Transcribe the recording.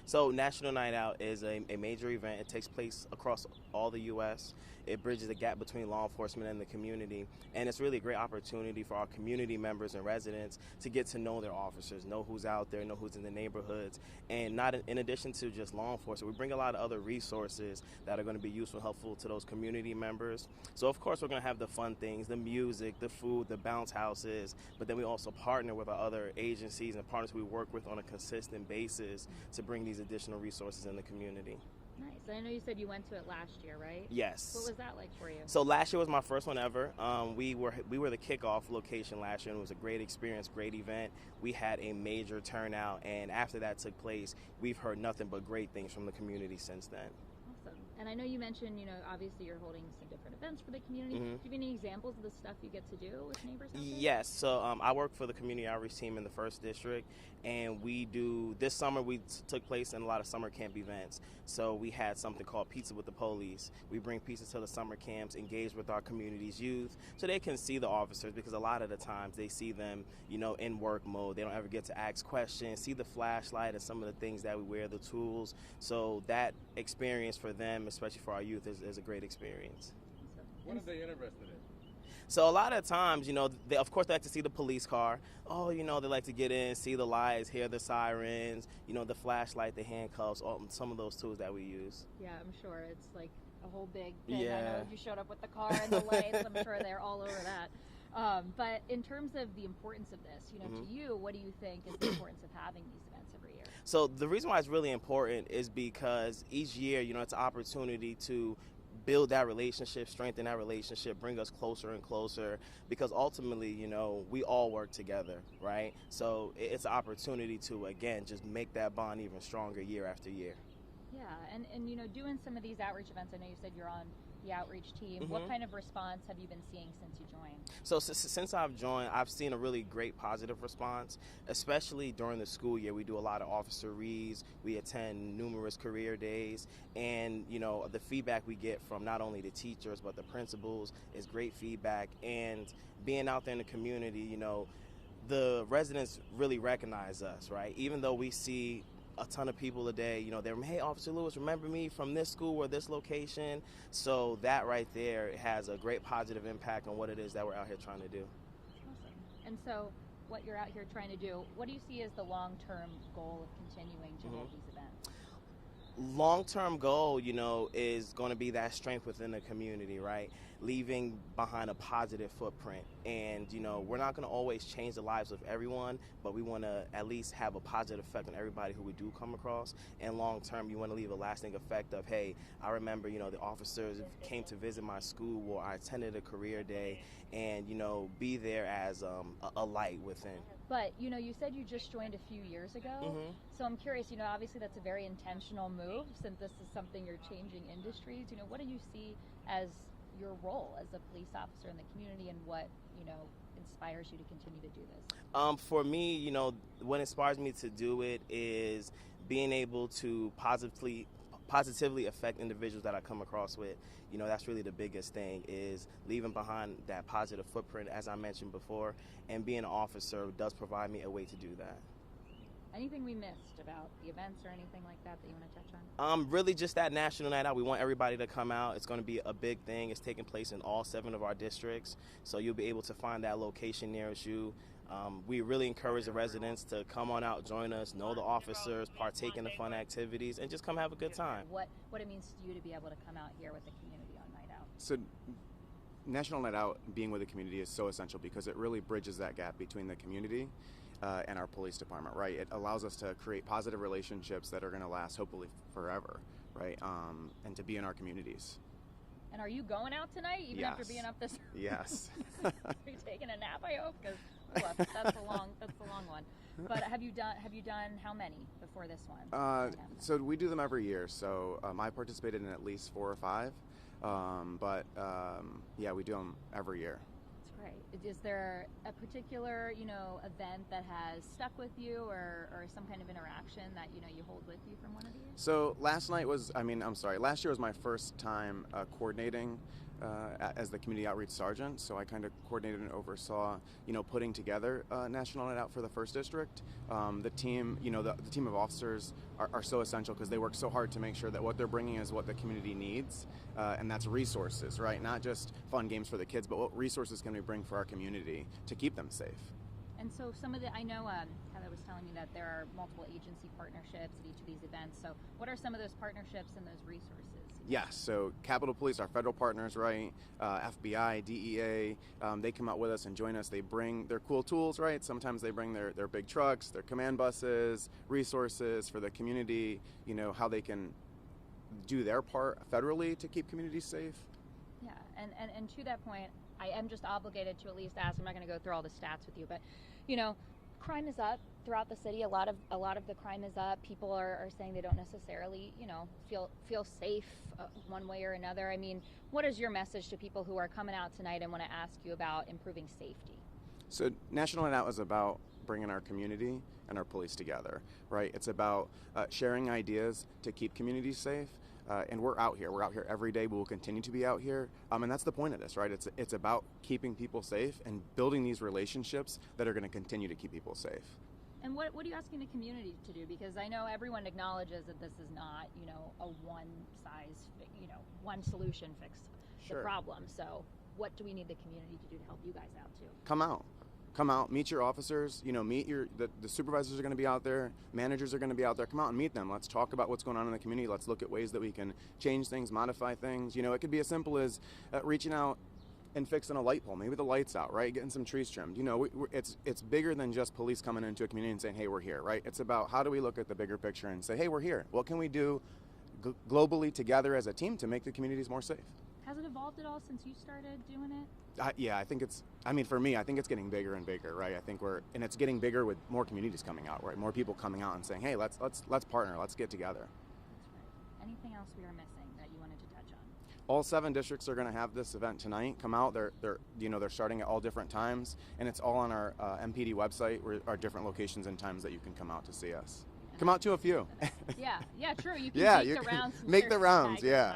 So National Night Out is a major event. It takes place across all the U.S. It bridges the gap between law enforcement and the community, and it's really a great opportunity for our community members and residents to get to know their officers, know who's out there, know who's in the neighborhoods, and not in addition to just law enforcement, we bring a lot of other resources that are going to be useful and helpful to those community members. So of course we're going to have the fun things, the music, the food, the bounce houses, but then we also partner with our other agencies and partners we work with on a consistent basis to bring these additional resources in the community. Nice. I know you said you went to it last year, right? Yes. What was that like for you? So last year was my first one ever. We were the kickoff location last year, and it was a great experience, great event. We had a major turnout, and after that took place, we've heard nothing but great things from the community since then. Awesome. And I know you mentioned, obviously you're holding some different events for the community. Mm-hmm. Do you have any examples of the stuff you get to do with neighbors out there? Yes. So I work for the community outreach team in the 1st District, and this summer we took place in a lot of summer camp events. So we had something called Pizza with the Police. We bring pizza to the summer camps, engage with our community's youth so they can see the officers, because a lot of the times they see them, in work mode. They don't ever get to ask questions, see the flashlight and some of the things that we wear, the tools. So that experience for them, especially for our youth, is a great experience. What are they interested in? So a lot of times, of course they like to see the police car. Oh, they like to get in, see the lights, hear the sirens, the flashlight, the handcuffs, some of those tools that we use. Yeah, I'm sure it's like a whole big thing. Yeah. I know if you showed up with the car and the lights, I'm sure they're all over that. But in terms of the importance of this, Mm-hmm. to you, what do you think is the importance of having these events every year? So the reason why it's really important is because each year, it's an opportunity to build that relationship, strengthen that relationship, bring us closer and closer, because ultimately, we all work together, right? So it's an opportunity to, again, just make that bond even stronger year after year. Yeah, and doing some of these outreach events, I know you said you're on the outreach team. Mm-hmm. What kind of response have you been seeing since you joined? So since I've joined, I've seen a really great positive response, especially during the school year. We do a lot of officer reads, we attend numerous career days, and the feedback we get from not only the teachers but the principals is great feedback. And being out there in the community, the residents really recognize us, right? Even though we see a ton of people a day, they're, hey, Officer Lewis, remember me from this school or this location? So that right there has a great positive impact on what it is that we're out here trying to do. Awesome. And so what you're out here trying to do, what do you see as the long-term goal of continuing to hold these events? Long-term goal, is going to be that strength within the community, right? Leaving behind a positive footprint. And, we're not going to always change the lives of everyone, but we want to at least have a positive effect on everybody who we do come across. And long-term, you want to leave a lasting effect of, hey, I remember, the officers came to visit my school, or I attended a career day, and, be there as a light within. But, you said you just joined a few years ago. Mm-hmm. So I'm curious, obviously that's a very intentional move since this is something you're changing industries. What do you see as your role as a police officer in the community, and what, inspires you to continue to do this? For me, what inspires me to do it is being able to positively affect individuals that I come across with. That's really the biggest thing, is leaving behind that positive footprint, as I mentioned before, and being an officer does provide me a way to do that. Anything we missed about the events or anything like that you want to touch on? Really just that National Night Out. We want everybody to come out. It's going to be a big thing. It's taking place in all 7 of our districts, so you'll be able to find that location nearest you. We really encourage the residents to come on out, join us, know the officers, partake in the fun activities, and just come have a good time. What it means to you to be able to come out here with the community on Night Out? So National Night Out, being with the community, is so essential because it really bridges that gap between the community and our police department, right? It allows us to create positive relationships that are going to last hopefully forever, right? And to be in our communities. And are you going out tonight, even after being up this early? Yes. Are you taking a nap, I hope? Because that's a long one. But have you done how many before this one? So we do them every year. So I participated in at least 4 or 5. Yeah, we do them every year. That's great. Is there a particular, event that has stuck with you, or some kind of interaction that, you hold with you from one of these? So last year was my first time coordinating as the community outreach sergeant. So I kind of coordinated and oversaw, putting together National Night Out for the 1st District. The team, the team of officers are so essential because they work so hard to make sure that what they're bringing is what the community needs, and that's resources, right? Not just fun games for the kids, but what resources can we bring for our community to keep them safe. And so I know Heather was telling me that there are multiple agency partnerships at each of these events. So what are some of those partnerships and those resources? Yes, so Capitol Police, our federal partners, right? FBI, DEA, they come out with us and join us. They bring their cool tools, right? Sometimes they bring their big trucks, their command buses, resources for the community, how they can do their part federally to keep communities safe. Yeah, and to that point, I am just obligated to at least ask. I'm not going to go through all the stats with you, but crime is up throughout the city. A lot of the crime is up. People are saying they don't necessarily, feel safe one way or another. I mean, what is your message to people who are coming out tonight and want to ask you about improving safety? So National Night Out is about bringing our community and our police together, right? It's about sharing ideas to keep communities safe. And we're out here. We're out here every day. We will continue to be out here. And that's the point of this, right? It's about keeping people safe and building these relationships that are going to continue to keep people safe. And what are you asking the community to do? Because I know everyone acknowledges that this is not, a one solution fix the problem. So what do we need the community to do to help you guys out too? Come out, meet your officers, meet the supervisors are going to be out there, managers are going to be out there. Come out and meet them. Let's talk about what's going on in the community. Let's look at ways that we can change things, modify things. It could be as simple as reaching out and fixing a light pole, maybe the light's out, right? Getting some trees trimmed. It's bigger than just police coming into a community and saying, hey, we're here, right? It's about how do we look at the bigger picture and say, hey, we're here. What can we do globally together as a team to make the communities more safe? Has it evolved at all since you started doing it? I think for me, I think it's getting bigger and bigger, right? I think and it's getting bigger with more communities coming out, right? More people coming out and saying, hey, let's partner, let's get together. That's right. Anything else we are missing that you wanted to touch on? All 7 districts are going to have this event tonight. Come out. They're starting at all different times, and it's all on our MPD website, where are different locations and times that you can come out to see us. Come out to a few. Yeah, true. You can yeah, make the rounds. Make the rounds, yeah.